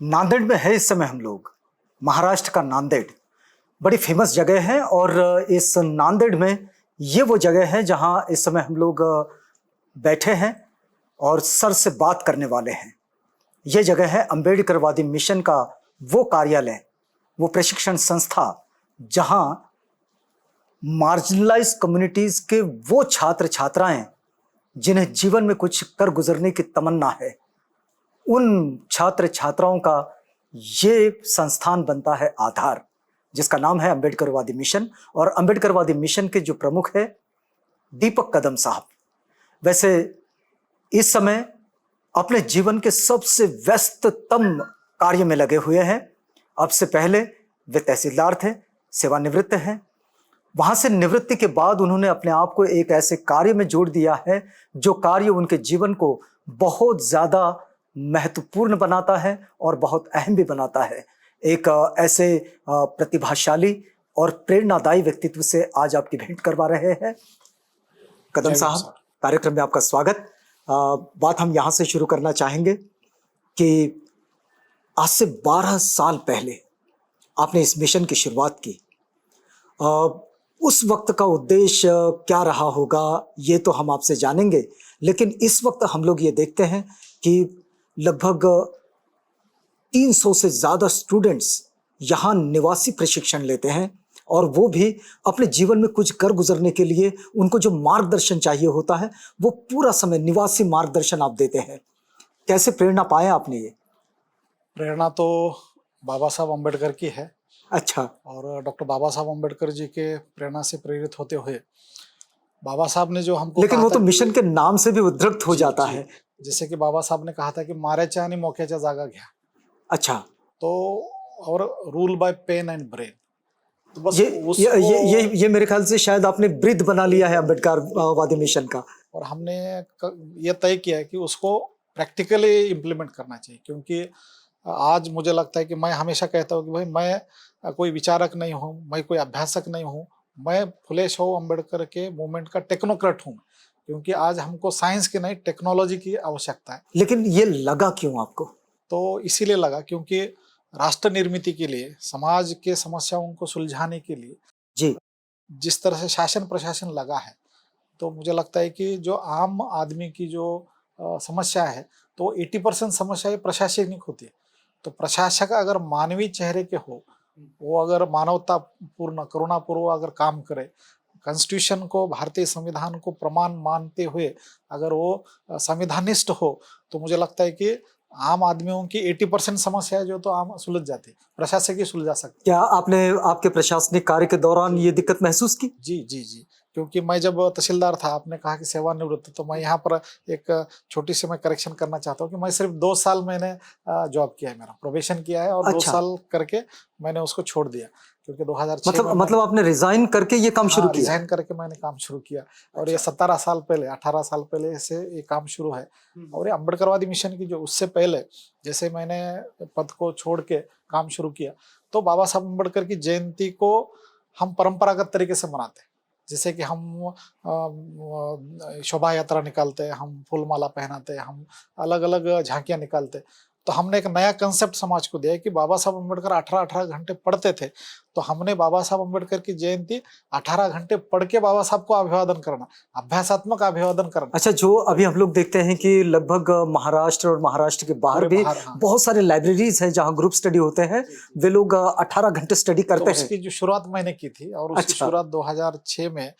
नांदेड़ में है इस समय हम लोग। महाराष्ट्र का नांदेड़ बड़ी फेमस जगह है और इस नांदेड़ में ये वो जगह है जहां इस समय हम लोग बैठे हैं और सर से बात करने वाले हैं। ये जगह है अंबेडकरवादी मिशन का वो कार्यालय, वो प्रशिक्षण संस्था जहां मार्जिनलाइज कम्युनिटीज के वो छात्र छात्राएं जिन्हें जीवन में कुछ कर गुजरने की तमन्ना है, उन छात्र छात्राओं का ये संस्थान बनता है आधार, जिसका नाम है अंबेडकरवादी मिशन। और अंबेडकरवादी मिशन के जो प्रमुख है दीपक कदम साहब, वैसे इस समय अपने जीवन के सबसे व्यस्ततम कार्य में लगे हुए हैं। अब से पहले वे तहसीलदार थे, सेवानिवृत्त हैं। वहां से निवृत्ति के बाद उन्होंने अपने आप को एक ऐसे कार्य में जोड़ दिया है जो कार्य उनके जीवन को बहुत ज्यादा महत्वपूर्ण बनाता है और बहुत अहम भी बनाता है। एक ऐसे प्रतिभाशाली और प्रेरणादायी व्यक्तित्व से आज आपकी भेंट करवा रहे हैं। कदम साहब, कार्यक्रम में आपका स्वागत। बात हम यहां से शुरू करना चाहेंगे कि आज से 12 साल पहले आपने इस मिशन की शुरुआत की। उस वक्त का उद्देश्य क्या रहा होगा ये तो हम आपसे जानेंगे, लेकिन इस वक्त हम लोग ये देखते हैं कि लगभग 300 से ज़्यादा स्टूडेंट्स यहाँ निवासी प्रशिक्षण लेते हैं और वो भी अपने जीवन में कुछ कर गुजरने के लिए उनको जो मार्गदर्शन चाहिए होता है वो पूरा समय निवासी मार्गदर्शन आप देते हैं। कैसे प्रेरणा पाए आपने? ये प्रेरणा तो बाबा साहब अम्बेडकर की है। अच्छा। और डॉक्टर बाबा साहब अम्बेडकर जी के प्रेरणा से प्रेरित होते हुए बाबा साहब ने जो हमको, लेकिन वो तो मिशन के नाम से भी उद्धृत हो जाता है। जैसे कि बाबा साहब ने कहा था कि माऱ्याच्या आणि मोक्याच्या जागा घ्या। अच्छा। तो और rule by pen and brain. तो बस ये मेरे ख्याल से शायद आपने ब्रीद बना लिया है अंबेडकरवादी मिशन का। और हमने ये तय किया है कि उसको प्रैक्टिकली इम्प्लीमेंट करना चाहिए, क्योंकि आज मुझे लगता है कि मैं हमेशा कहता हूँ कि भाई मैं कोई विचारक नहीं हूँ, मैं कोई अभ्यासक नहीं हूँ, मैं फुले शाहू अम्बेडकर के मूवमेंट का टेक्नोक्रेट हूँ, क्योंकि आज हमको साइंस की नहीं टेक्नोलॉजी की आवश्यकता है। लेकिन ये लगा क्यों आपको? तो इसीलिए लगा क्योंकि राष्ट्र निर्मिति के लिए, समाज के समस्याओं को सुलझाने के लिए जी, जिस तरह से शासन प्रशासन लगा है, तो मुझे लगता है कि जो आम आदमी की जो समस्या है तो 80% समस्या प्रशासनिक होती है। तो प्रशासक अगर मानवीय चेहरे के हो, वो अगर मानवता पूर्ण करुणापूर्व अगर काम करे, कॉन्स्टिट्यूशन को, भारतीय संविधान को प्रमाण मानते हुए अगर वो संविधानिस्ट हो, तो मुझे लगता है कि आम आदमियों की 80% समस्या जो तो आम सुलझ जाती है, प्रशासक ही सुलझा सकती। क्या आपने आपके प्रशासनिक कार्य के दौरान ये दिक्कत महसूस की? जी जी जी, क्योंकि मैं जब तहसीलदार था, आपने कहा कि सेवानिवृत्त, तो मैं यहाँ पर एक छोटी सी मैं करेक्शन करना चाहता हूँ कि मैं सिर्फ 2 साल मैंने जॉब किया है, मेरा प्रोबेशन किया है और अच्छा। 2 साल करके मैंने उसको छोड़ दिया, क्योंकि 2006 मतलब आपने रिजाइन करके ये काम शुरू किया? रिजाइन करके मैंने काम शुरू किया। और ये 17 साल पहले, 18 साल पहले से ये काम शुरू है। और ये अम्बेडकरवादी मिशन की जो उससे पहले जैसे मैंने पद को छोड़ के काम शुरू किया, तो बाबा साहब अम्बेडकर की जयंती को हम परंपरागत तरीके से मनाते हैं। जैसे कि हम शोभा यात्रा निकालते हैं, हम फूलमाला पहनाते हैं, हम अलग अलग झांकियां निकालते हैं। तो हमने एक नया कंसेप्ट समाज को दिया है कि बाबा साहब अम्बेडकर 18-18 घंटे पढ़ते थे, तो हमने बाबा साहब अम्बेडकर की जयंती 18 घंटे पढ़ के बाबा साहब को अभिवादन करना, अभ्यासात्मक अभिवादन करना। अच्छा, जो अभी हम लोग देखते हैं कि लगभग महाराष्ट्र और महाराष्ट्र के बाहर भी बहुत सारे लाइब्रेरीज हैं जहां ग्रुप स्टडी होते हैं, वे लोग 18 घंटे स्टडी करते हैं। उसकी जो शुरुआत मैंने की थी और उसकी शुरुआत 2006 में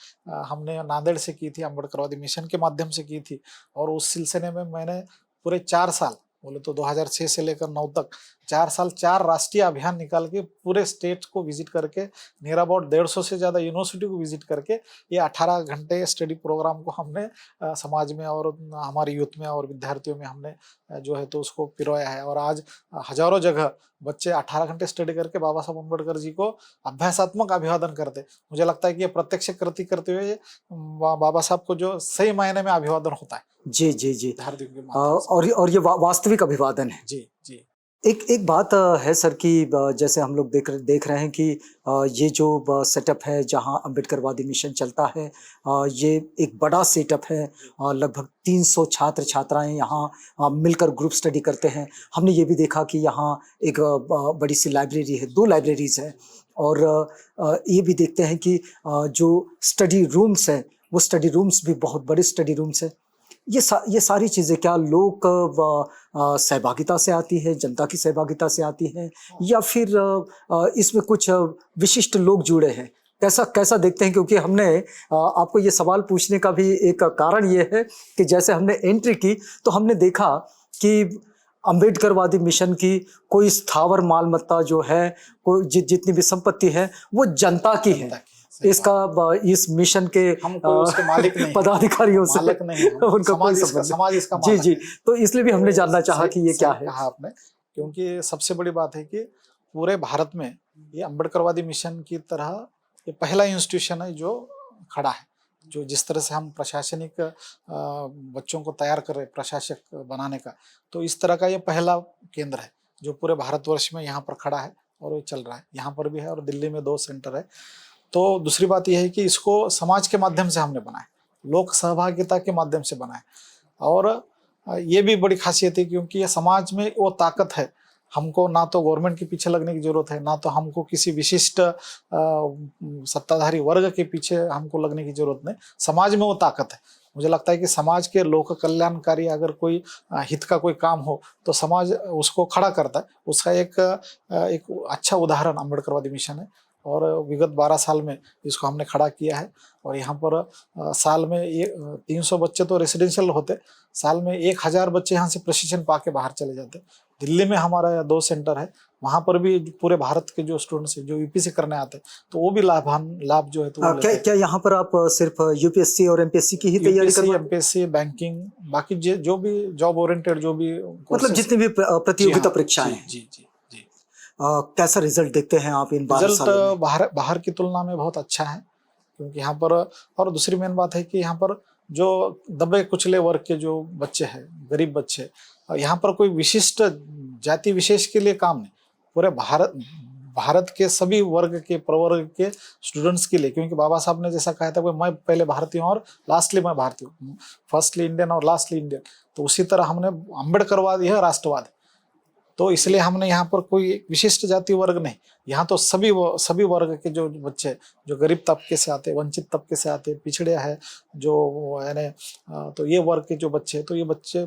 हमने नांदेड़ से की थी, अम्बेडकरवादी मिशन के माध्यम से की थी। और उस सिलसिले में मैंने पूरे 4 साल, बोले तो 2006 से लेकर 9 तक 4 साल 4 राष्ट्रीय अभियान निकाल के पूरे स्टेट को विजिट करके, नियर अबाउट 150 से ज़्यादा यूनिवर्सिटी को विजिट करके ये 18 घंटे स्टडी प्रोग्राम को हमने समाज में और हमारे यूथ में और विद्यार्थियों में हमने जो है तो उसको पिरोया है। और आज हजारों जगह बच्चे 18 घंटे स्टडी करके बाबा साहब अम्बेडकर जी को अभ्यासात्मक अभिवादन करते। मुझे लगता है कि ये प्रत्यक्ष कृति करते हुए बाबा साहब को जो सही मायने में अभिवादन होता है। जी जी जी, और ये वास्तविक अभिवादन है। जी जी। एक एक बात है सर कि जैसे हम लोग देख रहे हैं कि ये जो सेटअप है जहाँ अम्बेडकरवादी मिशन चलता है, ये एक बड़ा सेटअप है। लगभग 300 छात्र छात्राएं यहाँ मिलकर ग्रुप स्टडी करते हैं। हमने ये भी देखा कि यहाँ एक बड़ी सी लाइब्रेरी है, 2 लाइब्रेरीज हैं। और ये भी देखते हैं कि जो स्टडी रूम्स हैं, वो स्टडी रूम्स भी बहुत बड़े स्टडी रूम्स हैं। ये सारी चीज़ें क्या लोक सहभागिता से आती है, जनता की सहभागिता से आती हैं, या फिर इसमें कुछ विशिष्ट लोग जुड़े हैं? कैसा कैसा देखते हैं? क्योंकि हमने आपको ये सवाल पूछने का भी एक कारण ये है कि जैसे हमने एंट्री की, तो हमने देखा कि अम्बेडकरवादी मिशन की कोई स्थावर मालमत्ता जो है, कोई जितनी भी संपत्ति है, वो जनता की है। जनता की, सही इसका इस मिशन के हम कोई उसके मालिक नहीं, पदाधिकारियों से मालिक नहीं है, उनका कोई संबंध समाज इसका जी मालिक जी। है। तो इसलिए भी हमने जानना चाहा कि ये सही क्या है। कहा आपने, क्योंकि सबसे बड़ी बात है कि पूरे भारत में ये अम्बेडकरवादी मिशन की तरह ये पहला इंस्टीट्यूशन है जो खड़ा है, जो जिस तरह से हम प्रशासनिक बच्चों को तैयार कर रहे हैं प्रशासक बनाने का, तो इस तरह का ये पहला केंद्र है जो पूरे भारतवर्ष में यहाँ पर खड़ा है और ये चल रहा है। यहाँ पर भी है और दिल्ली में 2 सेंटर है। तो दूसरी बात यह है कि इसको समाज के माध्यम से हमने बनाया, लोक सहभागिता के माध्यम से बनाया। और ये भी बड़ी खासियत है क्योंकि ये समाज में वो ताकत है, हमको ना तो गवर्नमेंट के पीछे लगने की जरूरत है, ना तो हमको किसी विशिष्ट सत्ताधारी वर्ग के पीछे हमको लगने की जरूरत नहीं। समाज में वो ताकत है। मुझे लगता है कि समाज के लोक कल्याणकारी अगर कोई हित का कोई काम हो तो समाज उसको खड़ा करता है। उसका एक अच्छा उदाहरण अम्बेडकरवादी मिशन है और विगत 12 साल में इसको हमने खड़ा किया है। और यहाँ पर साल में 300 बच्चे तो रेसिडेंशियल होते, साल में 1000 बच्चे यहाँ से प्रशिक्षण पा के बाहर चले जाते। दिल्ली में हमारा 2 सेंटर है, वहाँ पर भी पूरे भारत के जो स्टूडेंट्स हैं जो यूपीएससी करने आते हैं तो वो भी लाभ जो है तो वो क्या क्या यहाँ पर आप सिर्फ यूपीएससी और एमपीएससी की ही तैयारी करवाते हैं? एमपीएससी, बैंकिंग, बाकी जो भी जॉब ओरिएंटेड जो भी मतलब जितनी भी प्रतियोगिता हाँ, परीक्षाएं हैं। जी जी जी। कैसा रिजल्ट देखते हैं आप इन 12 रिजल्ट सालों में? बाहर की तुलना में बहुत अच्छा है, क्योंकि यहाँ पर और दूसरी मेन बात है कि यहाँ पर जो दबे कुचले वर्ग के जो बच्चे हैं, गरीब बच्चे, यहाँ पर कोई विशिष्ट जाति विशेष के लिए काम नहीं, पूरे भारत के सभी वर्ग के प्रवर्ग के स्टूडेंट्स के लिए। क्योंकि बाबा साहब ने जैसा कहा था कि मैं पहले भारतीय हूँ और लास्टली मैं भारतीय हूँ, फर्स्टली इंडियन और लास्टली इंडियन, तो उसी तरह हमने अम्बेडकरवाद यह राष्ट्रवाद है। तो इसलिए हमने यहाँ पर कोई विशिष्ट जाति वर्ग नहीं, यहाँ तो सभी वर्ग के जो बच्चे जो गरीब तबके से आते, वंचित तबके से आते, पिछड़े हैं जो यानी, तो ये वर्ग के जो बच्चे हैं तो ये बच्चे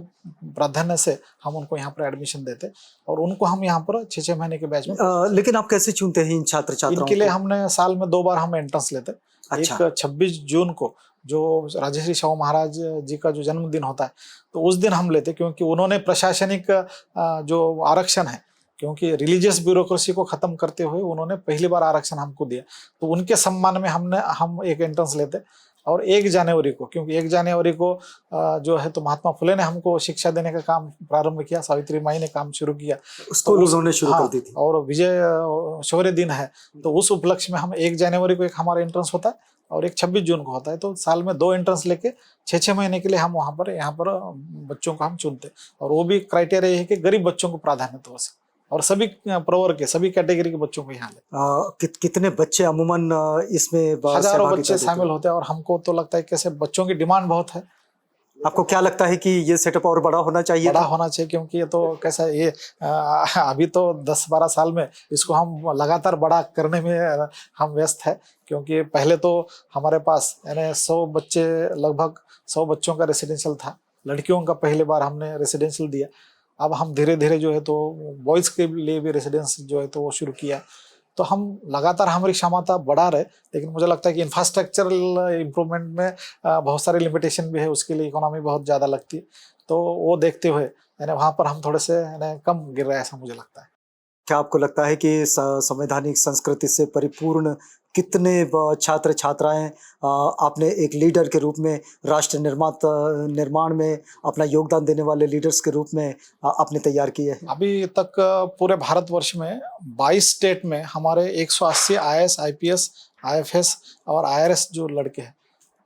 प्राधान्य से हम उनको यहाँ पर एडमिशन देते और उनको हम यहाँ पर 6-6 महीने के बैच में। लेकिन आप कैसे चुनते हैं इन छात्र छात्राओं इनके लिए को? हमने साल में 2 बार हम एंट्रेंस लेते। अच्छा। एक 26 जून को जो राजश्री शाहू महाराज जी का जो जन्मदिन होता है तो उस दिन हम लेते, क्योंकि उन्होंने प्रशासनिक जो आरक्षण है, क्योंकि रिलीजियस ब्यूरोक्रेसी को खत्म करते हुए उन्होंने पहली बार आरक्षण हमको दिया, तो उनके सम्मान में हम एक एंट्रेंस लेते। और 1 जनवरी को, क्योंकि 1 जनवरी को जो है तो महात्मा फुले ने हमको शिक्षा देने का काम प्रारंभ किया, सावित्री माई ने काम शुरू किया, स्कूल उन्होंने शुरू कर दी थी। और विजय शौर्य दिन है तो उस उपलक्ष्य में हम 1 जनवरी को एक हमारा एंट्रेंस होता है और एक 26 जून को होता है। तो साल में 2 एंट्रेंस लेके 6-6 महीने के लिए हम यहाँ पर बच्चों को हम चुनते, और वो भी क्राइटेरिया है कि गरीब बच्चों को प्राधान्यता हो सके और सभी प्रवर्ग के सभी कैटेगरी के बच्चों को यहाँ ले। कितने बच्चे अमूमन इसमें हजारों बच्चे शामिल होते हैं और हमको तो लगता है कैसे बच्चों की डिमांड बहुत है। आपको क्या लगता है कि ये सेटअप और बड़ा होना चाहिए? बड़ा होना चाहिए, क्योंकि ये तो कैसा ये अभी तो 10-12 साल में इसको हम लगातार बड़ा करने में हम व्यस्त है, क्योंकि पहले तो हमारे पास यानी 100 बच्चे, लगभग 100 बच्चों का रेसिडेंशियल था, लड़कियों का पहली बार हमने रेसिडेंशियल दिया। अब हम धीरे धीरे जो है तो बॉयज़ के लिए भी रेसिडेंस जो है तो वो शुरू किया। तो हम लगातार हमारी क्षमता बढ़ा रहे, लेकिन मुझे लगता है कि इंफ्रास्ट्रक्चरल इम्प्रूवमेंट में बहुत सारे लिमिटेशन भी है, उसके लिए इकोनॉमी बहुत ज़्यादा लगती है। तो वो देखते हुए यानी वहाँ पर हम थोड़े से यानी कम गिर रहे हैं, ऐसा मुझे लगता है। क्या आपको लगता है कि संवैधानिक संस्कृति से परिपूर्ण कितने छात्र छात्राएं आपने एक लीडर के रूप में, राष्ट्र निर्माण में अपना योगदान देने वाले लीडर्स के रूप में आपने तैयार किए हैं? अभी तक पूरे भारतवर्ष में 22 स्टेट में हमारे 180 IAS, IPS, IFS और IRS जो लड़के हैं,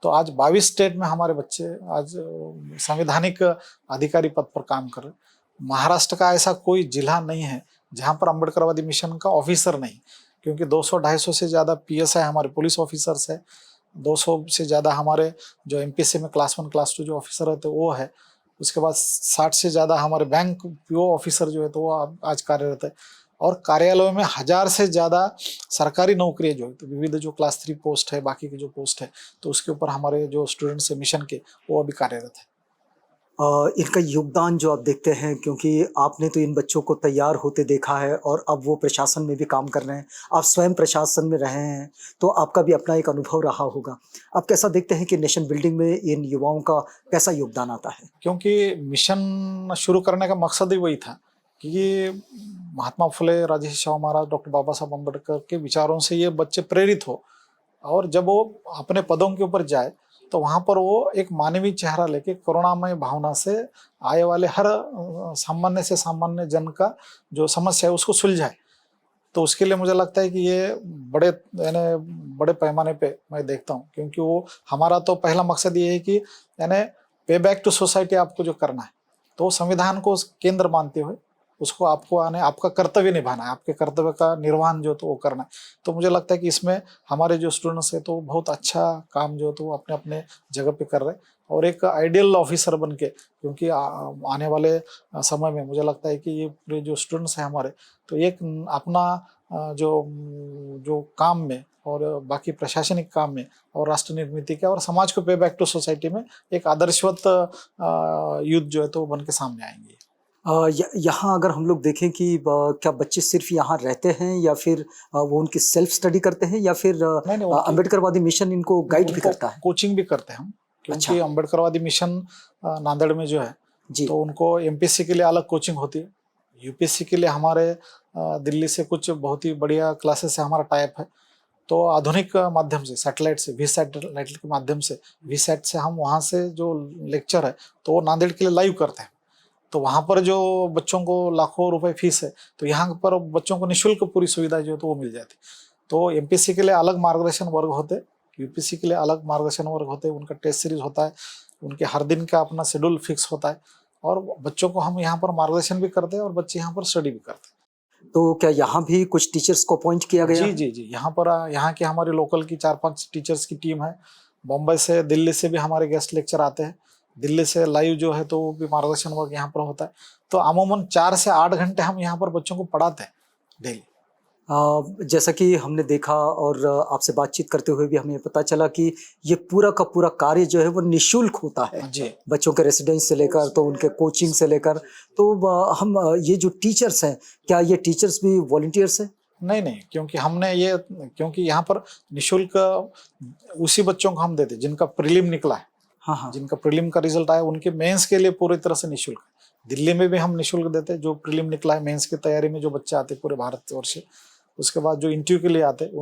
तो आज 22 स्टेट में हमारे बच्चे आज संवैधानिक अधिकारी पद पर काम कर रहे हैं। महाराष्ट्र का ऐसा कोई जिला नहीं है जहां पर अम्बेडकरवादी मिशन का ऑफिसर नहीं, क्योंकि 200-250 से ज़्यादा पीएसआई हमारे पुलिस ऑफिसर्स है, 200 से ज़्यादा हमारे जो एमपीसी में क्लास 1 क्लास 2 जो ऑफिसर रहते हैं वो है। उसके बाद 60 से ज़्यादा हमारे बैंक पीओ ऑफिसर जो है तो वो आज कार्यरत है। और कार्यालयों में 1000 से ज़्यादा सरकारी नौकरियाँ जो है तो विविध जो क्लास 3 पोस्ट है, बाकी की जो पोस्ट है, तो उसके ऊपर हमारे जो स्टूडेंट्स है मिशन के वो अभी कार्यरत है। इनका योगदान जो आप देखते हैं, क्योंकि आपने तो इन बच्चों को तैयार होते देखा है और अब वो प्रशासन में भी काम कर रहे हैं, आप स्वयं प्रशासन में रहे हैं, तो आपका भी अपना एक अनुभव रहा होगा। आप कैसा देखते हैं कि नेशन बिल्डिंग में इन युवाओं का कैसा योगदान आता है? क्योंकि मिशन शुरू करने का मकसद ही वही था कि ये महात्मा फुले, राजर्षि शाहू महाराज, डॉक्टर बाबा साहब अम्बेडकर के विचारों से ये बच्चे प्रेरित हो, और जब वो अपने पदों के ऊपर जाए तो वहां पर वो एक मानवीय चेहरा लेके करुणामय भावना से आए वाले हर सामान्य से सामान्य जन का जो समस्या है उसको सुलझाए। तो उसके लिए मुझे लगता है कि ये बड़े यानी बड़े पैमाने पे मैं देखता हूँ, क्योंकि वो हमारा तो पहला मकसद ये है कि यानी पे बैक टू सोसाइटी आपको जो करना है, तो संविधान को केंद्र मानते हुए उसको आपको आने आपका कर्तव्य निभाना है, आपके कर्तव्य का निर्वहन जो तो वो करना है। तो मुझे लगता है कि इसमें हमारे जो स्टूडेंट्स है तो बहुत अच्छा काम जो तो वो अपने अपने जगह पे कर रहे हैं, और एक आइडियल ऑफिसर बन के, क्योंकि आने वाले समय में मुझे लगता है कि ये पूरे जो स्टूडेंट्स हैं हमारे, तो एक अपना जो जो काम में और बाकी प्रशासनिक काम में और राष्ट्र निर्मिति के और समाज को पे बैक टू सोसाइटी में एक आदर्शवत यूथ जो है तो बन के सामने आएंगे। यहाँ अगर हम लोग देखें कि क्या बच्चे सिर्फ यहाँ रहते हैं या फिर वो उनकी सेल्फ स्टडी करते हैं या फिर नहीं नहीं, अम्बेडकरवादी मिशन इनको गाइड भी करता है? कोचिंग भी करते हैं हम, क्योंकि अच्छा। अम्बेडकरवादी मिशन नांदेड़ में जो है जी। तो उनको एमपीएससी के लिए अलग कोचिंग होती है, यूपीएससी के लिए हमारे दिल्ली से कुछ बहुत ही बढ़िया क्लासेस से हमारा टाइप है। तो आधुनिक माध्यम से सैटेलाइट से सैटेलाइट के माध्यम से वीसैट से हम वहाँ से जो लेक्चर है तो वो नांदेड़ के लिए लाइव करते हैं। तो वहाँ पर जो बच्चों को लाखों रुपए फीस है, तो यहाँ पर बच्चों को निःशुल्क पूरी सुविधा जो है तो वो मिल जाती। तो एमपीएससी के लिए अलग मार्गदर्शन वर्ग होते, यूपीएससी के लिए अलग मार्गदर्शन वर्ग होते, उनका टेस्ट सीरीज होता है, उनके हर दिन का अपना शेड्यूल फिक्स होता है, और बच्चों को हम यहाँ पर मार्गदर्शन भी करते हैं और बच्चे यहाँ पर स्टडी भी करते हैं। तो क्या यहाँ भी कुछ टीचर्स को अपॉइंट किया गया जी है? जी जी, यहाँ पर यहाँ की हमारी लोकल की 4-5 टीचर्स की टीम है। बम्बई से, दिल्ली से भी हमारे गेस्ट लेक्चर आते हैं। दिल्ली से लाइव जो है तो वो भी मार्गदर्शन वर्ग यहाँ पर होता है। तो अमूमन 4 से 8 घंटे हम यहाँ पर बच्चों को पढ़ाते हैं डेली। जैसा कि हमने देखा और आपसे बातचीत करते हुए भी हमें पता चला कि ये पूरा का पूरा कार्य जो है वो निःशुल्क होता है। जी। बच्चों के रेसिडेंस से लेकर तो उनके कोचिंग से लेकर, तो ये जो टीचर्स हैं, क्या ये टीचर्स भी वॉलंटियर्स हैं? नहीं नहीं, क्योंकि यहाँ पर निःशुल्क उसी बच्चों को हम देते जिनका प्रीलिम निकला है। हाँ हाँ। जिनका प्रीलिम का रिजल्ट आया उनके मेंस के लिए पूरी तरह से निःशुल्क है। दिल्ली में भी हम निःशुल्क देते हैं, जो प्रीलिम निकला है मेंस की तैयारी में जो बच्चे आते हैं पूरे भारतवर्ष से, उसके बाद जो इंटरव्यू के लिए आते हैं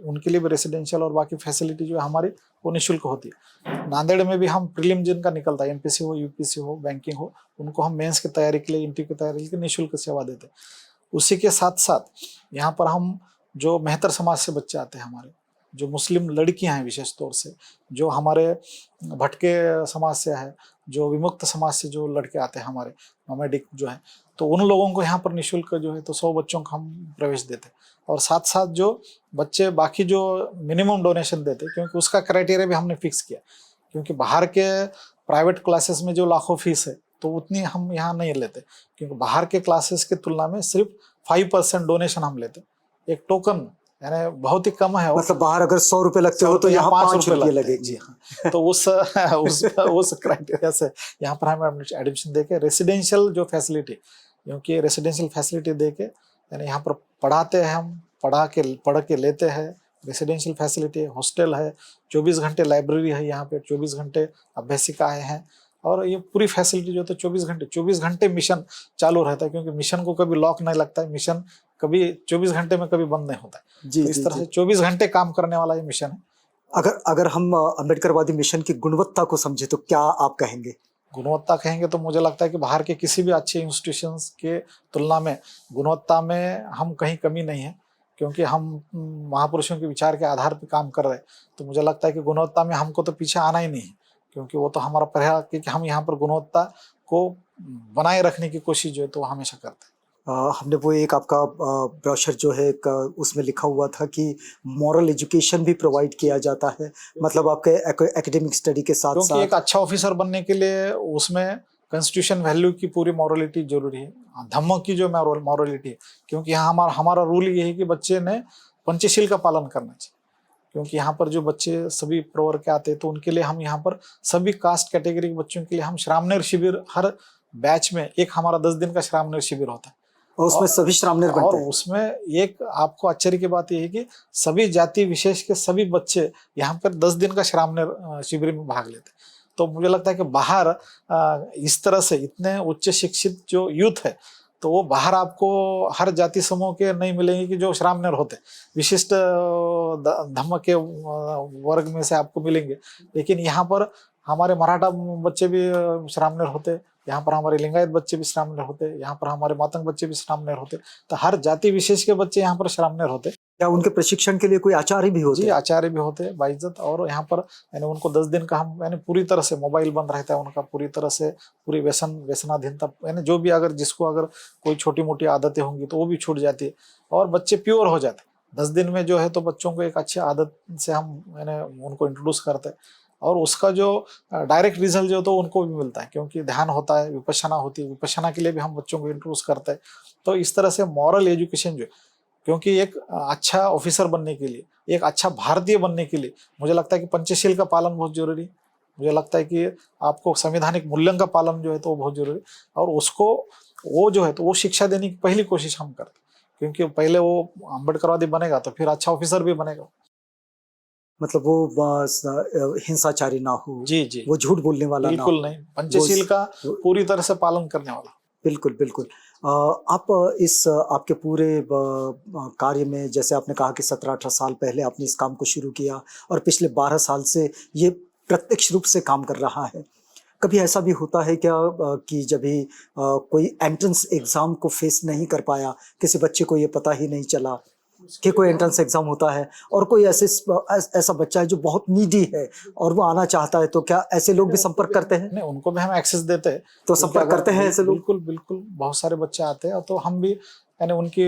उनके लिए भी रेसिडेंशियल और बाकी फैसिलिटी जो है हमारी वो निःशुल्क होती है। नांदेड़ में भी हम प्रीलिम जिनका निकलता है, एमपीसी हो, यूपीसी हो, बैंकिंग हो, उनको हम मेंस की तैयारी के लिए, इंटरव्यू की तैयारी के लिए निःशुल्क सेवा देते हैं। उसी के साथ साथ यहाँ पर हम जो मेहतर समाज से बच्चे आते हैं हमारे, जो मुस्लिम लड़कियां हैं विशेष तौर से, जो हमारे भटके समाज से है, जो विमुक्त समाज से जो लड़के आते हैं हमारे नोमैडिक जो है, तो उन लोगों को यहाँ पर निःशुल्क जो है तो 100 बच्चों को हम प्रवेश देते हैं। और साथ साथ जो बच्चे बाकी जो मिनिमम डोनेशन देते, क्योंकि उसका क्राइटेरिया भी हमने फिक्स किया, क्योंकि बाहर के प्राइवेट क्लासेस में जो लाखों फीस है तो उतनी हम यहाँ नहीं लेते, क्योंकि बाहर के क्लासेस की तुलना में सिर्फ 5% डोनेशन हम लेते, एक टोकन, यानी बहुत ही कम है। मतलब बाहर अगर 100 रुपए लगते हो तो यहाँ 5 रुपये लगेंगे। जी हाँ। तो उस क्राइटेरिया से यहाँ पर हमें एडमिशन देके रेसिडेंशियल जो फैसिलिटी, क्योंकि रेसिडेंशियल फैसिलिटी देके यानी यहाँ पर पढ़ाते हैं, हम पढ़ के लेते हैं। रेसिडेंशियल फैसिलिटी, हॉस्टल है, 24 घंटे लाइब्रेरी है यहाँ पे, 24 घंटे अभ्यासिकाएं हैं, और ये पूरी फैसिलिटी जो है 24 घंटे मिशन चालू रहता है, क्योंकि मिशन को कभी लॉक नहीं लगता है, मिशन कभी 24 घंटे में कभी बंद नहीं होता है। जी, तो इस जी, तरह जी। से 24 घंटे काम करने वाला ये मिशन है। अगर हम अम्बेडकरवादी मिशन की गुणवत्ता को समझे तो क्या आप कहेंगे? गुणवत्ता कहेंगे तो मुझे लगता है कि बाहर के किसी भी अच्छे इंस्टीट्यूशंस के तुलना में गुणवत्ता में हम कहीं कमी नहीं है, क्योंकि हम महापुरुषों के विचार के आधार पर काम कर रहे हैं। तो मुझे लगता है कि गुणवत्ता में हमको तो पीछे आना ही नहीं है, क्योंकि वो तो हमारा प्रयास है कि हम यहाँ पर गुणवत्ता को बनाए रखने की कोशिश जो है तो वो हमेशा करते हैं। हमने वो एक आपका ब्रोशर जो है एक उसमें लिखा हुआ था कि मॉरल एजुकेशन भी प्रोवाइड किया जाता है, मतलब आपके एकेडमिक स्टडी के साथ क्योंकि साथ। एक अच्छा ऑफिसर बनने के लिए उसमें कॉन्स्टिट्यूशन वैल्यू की पूरी मॉरलिटी जरूरी है, धम्म की जो मॉरलिटी है। क्योंकि यहाँ हमारा हमारा रूल ये है कि बच्चे ने पंचशील का पालन करना चाहिए। क्योंकि यहाँ पर जो बच्चे सभी प्रवर्ग के आते हैं तो उनके लिए हम यहाँ पर सभी कास्ट कैटेगरी के बच्चों के लिए हम श्रामणेर शिविर हर बैच में एक हमारा 10 दिन का श्रामणेर शिविर होता है। और उसमें सभी श्रामणेर बनते और हैं। उसमें एक आपको आश्चर्य की बात यह है कि सभी जाति विशेष के सभी बच्चे यहाँ पर 10 दिन का श्रामणेर शिविर में भाग लेते हैं। तो मुझे लगता है कि बाहर इस तरह से इतने उच्च शिक्षित जो यूथ है तो वो बाहर आपको हर जाति समूह के नहीं मिलेंगे कि जो श्रामणेर होते, विशिष्ट धर्म के वर्ग में से आपको मिलेंगे। लेकिन यहाँ पर हमारे मराठा बच्चे भी श्रामणेर होते, यहाँ पर हमारे लिंगायत बच्चे भी श्रामणेर होते, यहाँ पर हमारे मातंग बच्चे भी श्रामणेर होते। तो हर जाति विशेष के बच्चे यहाँ पर श्रामणेर होते। क्या उनके प्रशिक्षण के लिए कोई आचार्य भी होते जी, हैं? आचार्य भी होते बाइज्जत। और यहाँ पर यानी उनको 10 दिन का हम यानी पूरी तरह से मोबाइल बंद रहता है उनका, पूरी तरह से पूरी व्यसनाधीनता यानी जो भी अगर जिसको अगर कोई छोटी मोटी आदतें होंगी तो वो भी छूट जाती है और बच्चे प्योर हो जाते हैं। 10 दिन में जो है तो बच्चों को एक अच्छी आदत से हम यानी उनको इंट्रोड्यूस करते हैं और उसका जो डायरेक्ट रिजल्ट जो तो उनको भी मिलता है। क्योंकि ध्यान होता है, विपश्यना होती है, विपश्यना के लिए भी हम बच्चों को इंट्रोड्यूस करते हैं। तो इस तरह से मॉरल एजुकेशन जो है, क्योंकि एक अच्छा ऑफिसर बनने के लिए, एक अच्छा भारतीय बनने के लिए मुझे लगता है कि पंचशील का पालन बहुत जरूरी है। मुझे लगता है कि आपको संवैधानिक मूल्यों का पालन जो है तो वो बहुत जरूरी है और उसको वो जो है तो वो शिक्षा देने की पहली कोशिश हम करते हैं। क्योंकि पहले वो अम्बेडकरवादी बनेगा तो फिर अच्छा ऑफिसर भी बनेगा। मतलब वो हिंसाचारी ना हो, जी जी, वो झूठ बोलने वाला ना हो, बिल्कुल नहीं, पंचशील का पूरी तरह से पालन करने वाला। बिल्कुल बिल्कुल। आप इस आपके पूरे कार्य में, जैसे आपने कहा कि 17-18 साल पहले आपने इस काम को शुरू किया और पिछले 12 साल से ये प्रत्यक्ष रूप से काम कर रहा है। कभी ऐसा भी होता है क्या कि जब भी कोई एंट्रेंस एग्ज़ाम को फेस नहीं कर पाया, किसी बच्चे को ये पता ही नहीं चला कि कोई एंट्रेंस एग्ज़ाम होता है और कोई ऐसा बच्चा है जो बहुत नीडी है और वो आना चाहता है, तो क्या ऐसे लोग भी संपर्क करते हैं? नहीं, उनको भी हम एक्सेस देते हैं। तो संपर्क करते हैं ऐसे लोग? बिल्कुल बिल्कुल, बहुत सारे बच्चे आते हैं तो हम भी यानी उनकी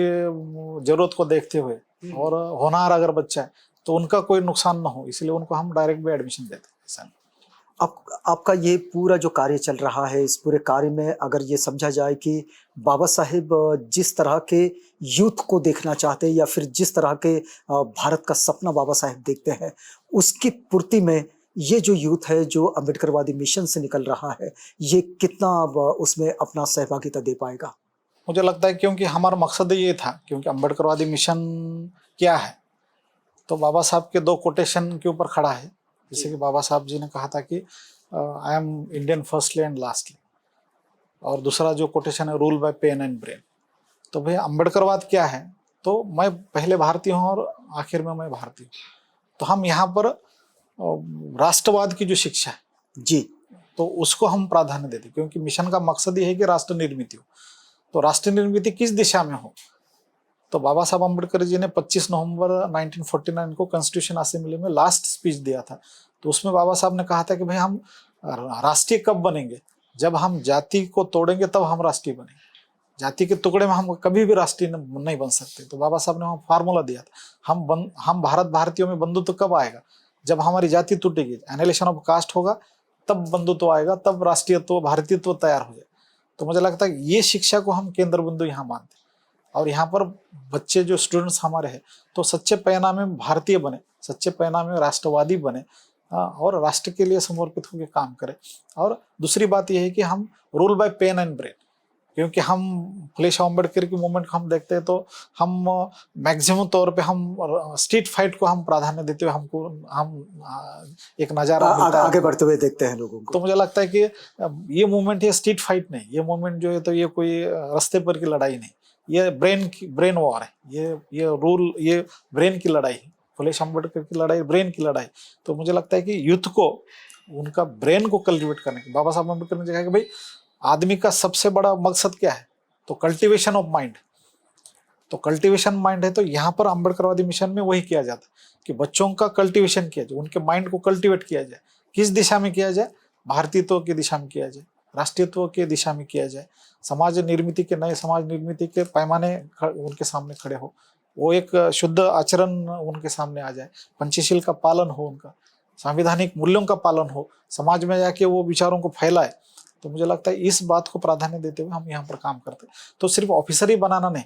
जरूरत को देखते हुए और होनहार अगर बच्चा है तो उनका कोई नुकसान ना हो इसलिए उनको हम डायरेक्ट भी एडमिशन देते हैं। ऐसा नहीं। आपका ये पूरा जो कार्य चल रहा है, इस पूरे कार्य में अगर ये समझा जाए कि बाबा साहेब जिस तरह के यूथ को देखना चाहते हैं या फिर जिस तरह के भारत का सपना बाबा साहेब देखते हैं, उसकी पूर्ति में ये जो यूथ है जो अम्बेडकरवादी मिशन से निकल रहा है, ये कितना उसमें अपना सहभागिता दे पाएगा? मुझे लगता है क्योंकि हमारा मकसद ये था, क्योंकि अम्बेडकरवादी मिशन क्या है तो बाबा साहब के 2 कोटेशन के ऊपर खड़ा है। जैसे कि बाबा साहब जी ने कहा था कि I am Indian firstly and lastly, और दूसरा जो कोटेशन है rule by pen and brain. तो भैया अम्बेडकरवाद क्या है, तो मैं पहले भारतीय हूँ और आखिर में मैं भारतीय हूँ। तो हम यहाँ पर राष्ट्रवाद की जो शिक्षा है जी, तो उसको हम प्राधान्य देते, क्योंकि मिशन का मकसद ये है कि राष्ट्र निर्मित हो। तो राष्ट्र निर्मित किस दिशा में हो, तो बाबा साहब अम्बेडकर जी ने 25 नवंबर 1949 को कॉन्स्टिट्यूशन असेंबली में लास्ट स्पीच दिया था। तो उसमें बाबा साहब ने कहा था कि भाई हम राष्ट्रीय कब बनेंगे, जब हम जाति को तोड़ेंगे तब हम राष्ट्रीय बनेंगे, जाति के टुकड़े में हम कभी भी राष्ट्रीय नहीं बन सकते। तो बाबा साहब ने वहाँ फार्मूला दिया था, हम भारत भारतीयों में बंधुत्व कब आएगा, जब हमारी जाति टूटेगी, एनालिसिस ऑफ कास्ट होगा, तब बंधुत्व आएगा, तब राष्ट्रीयत्व भारतीयत्व तैयार हो जाए। तो मुझे लगता है ये शिक्षा को हम केंद्र बिंदु यहाँ मानते हैं और यहाँ पर बच्चे जो स्टूडेंट्स हमारे हैं तो सच्चे पैना में भारतीय बने, सच्चे पैना में राष्ट्रवादी बने और राष्ट्र के लिए समर्पित होकर काम करें। और दूसरी बात यह है कि हम rule by pen and brain, क्योंकि हम फुले शाह अम्बेडकर की मूवमेंट को हम देखते हैं तो हम मैक्सिमम तौर पे हम स्ट्रीट फाइट को हम प्राधान्य देते हुए हमको हम एक नजारा आगे बढ़ते हुए देखते हैं लोगों को। तो मुझे लगता है कि ये मूवमेंट ये स्ट्रीट फाइट नहीं, ये मूवमेंट जो है तो ये कोई रास्ते पर की लड़ाई नहीं, ये ब्रेन वॉर है, ये ब्रेन की लड़ाई है, फुले शाह अम्बेडकर की लड़ाई ब्रेन की लड़ाई। तो मुझे लगता है कि यूथ को उनका ब्रेन को कल्टिवेट करने की, बाबा साहब अम्बेडकर ने कहा कि भाई आदमी का सबसे बड़ा मकसद क्या है, तो कल्टीवेशन ऑफ माइंड। तो कल्टीवेशन माइंड है, तो यहाँ पर अम्बेडकरवादी मिशन में वही किया जाता है कि बच्चों का कल्टीवेशन किया जाए, उनके माइंड को कल्टीवेट किया जाए। किस दिशा में किया जाए, भारतीयत्व की दिशा में किया जाए। राष्ट्रीयत्व के दिशा में किया जाए, समाज निर्मिति के नए समाज निर्मिति के पैमाने उनके सामने खड़े हो, वो एक शुद्ध आचरण उनके सामने आ जाए, पंचशील का पालन हो, उनका संवैधानिक मूल्यों का पालन हो, समाज में जाके वो विचारों को फैलाए। तो मुझे लगता है इस बात को प्राधान्य देते हुए हम यहाँ पर काम करते हैं। तो सिर्फ ऑफिसर ही बनाना नहीं,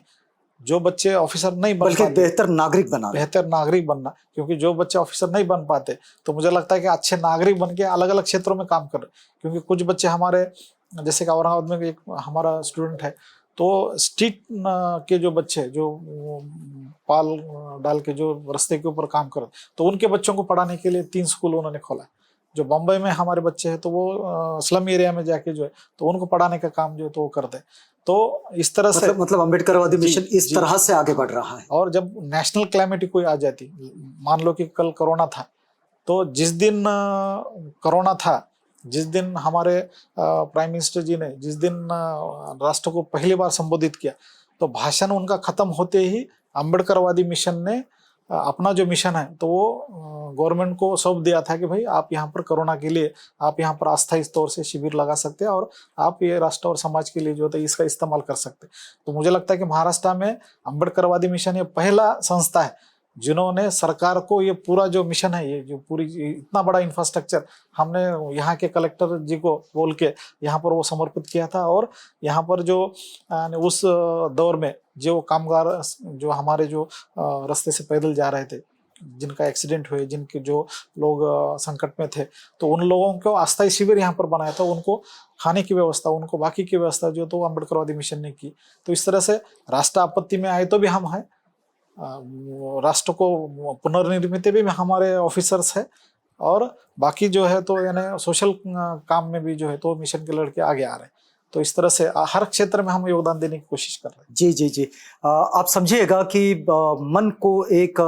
जो बच्चे ऑफिसर नहीं बन बल्कि पाते, बेहतर नागरिक बनाना, बेहतर नागरिक बनना, क्योंकि जो बच्चे ऑफिसर नहीं बन पाते तो मुझे लगता है कि अच्छे नागरिक बन के अलग अलग क्षेत्रों में काम कर रहे, क्योंकि कुछ बच्चे हमारे, जैसे कि औरंगाबाद में एक हमारा स्टूडेंट है, तो स्ट्रीट के जो बच्चे जो पाल डाल के जो रास्ते के ऊपर काम कर, तो उनके बच्चों को पढ़ाने के लिए 3 स्कूल उन्होंने खोला है। जो बम्बई में हमारे बच्चे हैं तो वो स्लम एरिया में जाके जो है तो उनको पढ़ाने का काम जो है तो वो करते हैं। तो इस तरह से मतलब अम्बेडकरवादी मिशन इस तरह से आगे बढ़ रहा है। और जब नेशनल क्लैमिटी कोई आ जाती, मान लो कि कल कोरोना था, तो जिस दिन कोरोना था, जिस दिन हमारे प्राइम मिनिस्टर जी ने जिस दिन राष्ट्र को पहली बार संबोधित किया, तो भाषण उनका खत्म होते ही अम्बेडकरवादी मिशन ने अपना जो मिशन है तो वो गवर्नमेंट को सौंप दिया था कि भाई आप यहाँ पर कोरोना के लिए आप यहाँ पर अस्थायी तौर से शिविर लगा सकते हैं और आप ये राष्ट्र और समाज के लिए जो है इसका इस्तेमाल कर सकते हैं। तो मुझे लगता है कि महाराष्ट्र में अम्बेडकरवादी मिशन ये पहला संस्था है जिन्होंने सरकार को ये पूरा जो मिशन है, ये जो पूरी इतना बड़ा इंफ्रास्ट्रक्चर हमने यहाँ के कलेक्टर जी को बोल के यहाँ पर वो समर्पित किया था। और यहाँ पर जो उस दौर में जो कामगार जो हमारे जो रास्ते से पैदल जा रहे थे, जिनका एक्सीडेंट हुए, जिनके जो लोग संकट में थे, तो उन लोगों को अस्थायी शिविर यहाँ पर बनाया था, उनको खाने की व्यवस्था, उनको बाकी की व्यवस्था जो तो अम्बेडकरवादी मिशन ने की। तो इस तरह से राष्ट्र आपत्ति में आए तो भी हम हैं, राष्ट्र को पुनर्निर्मित भी हमारे ऑफिसर्स है, और बाकी जो है तो यानी सोशल काम में भी जो है तो मिशन के लड़के आगे आ रहे हैं। तो इस तरह से हर क्षेत्र में हम योगदान देने की कोशिश कर रहे हैं। जी जी जी, आप समझिएगा कि मन को एक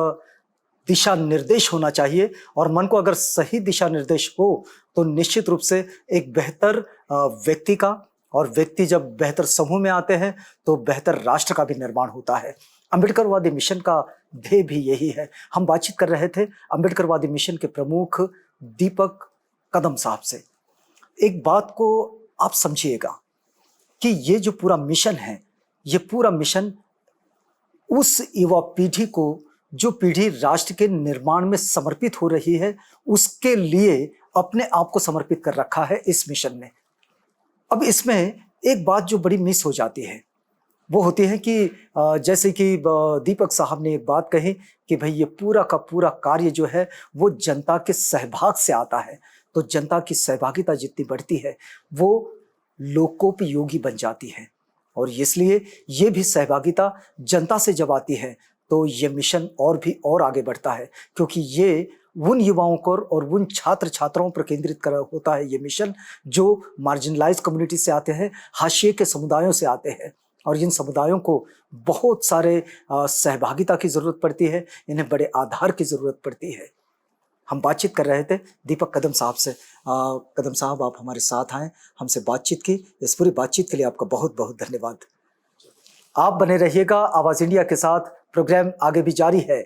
दिशा निर्देश होना चाहिए, और मन को अगर सही दिशा निर्देश हो तो निश्चित रूप से एक बेहतर व्यक्ति का, और व्यक्ति जब बेहतर समूह में आते हैं तो बेहतर राष्ट्र का भी निर्माण होता है। अम्बेडकरवादी मिशन का ध्येय भी यही है। हम बातचीत कर रहे थे अम्बेडकरवादी मिशन के प्रमुख दीपक कदम साहब से। एक बात को आप समझिएगा कि ये जो पूरा मिशन है, ये पूरा मिशन उस युवा पीढ़ी को, जो पीढ़ी राष्ट्र के निर्माण में समर्पित हो रही है, उसके लिए अपने आप को समर्पित कर रखा है इस मिशन ने। अब इसमें एक बात जो बड़ी मिस हो जाती है वो होती है कि जैसे कि दीपक साहब ने एक बात कही कि भाई ये पूरा का पूरा कार्य जो है वो जनता के सहभाग से आता है। तो जनता की सहभागिता जितनी बढ़ती है वो लोकोपयोगी बन जाती है, और इसलिए ये भी सहभागिता जनता से जब आती है तो ये मिशन और आगे बढ़ता है, क्योंकि ये उन युवाओं को और उन छात्र छात्राओं पर केंद्रित कर होता है ये मिशन जो मार्जिनलाइज कम्युनिटी से आते हैं, हाशिए के समुदायों से आते हैं, और इन समुदायों को बहुत सारे सहभागिता की जरूरत पड़ती है, इन्हें बड़े आधार की जरूरत पड़ती है। हम बातचीत कर रहे थे दीपक कदम साहब से। कदम साहब, आप हमारे साथ आए, हमसे बातचीत की, इस पूरी बातचीत के लिए आपका बहुत बहुत धन्यवाद। आप बने रहिएगा आवाज इंडिया के साथ, प्रोग्राम आगे भी जारी है।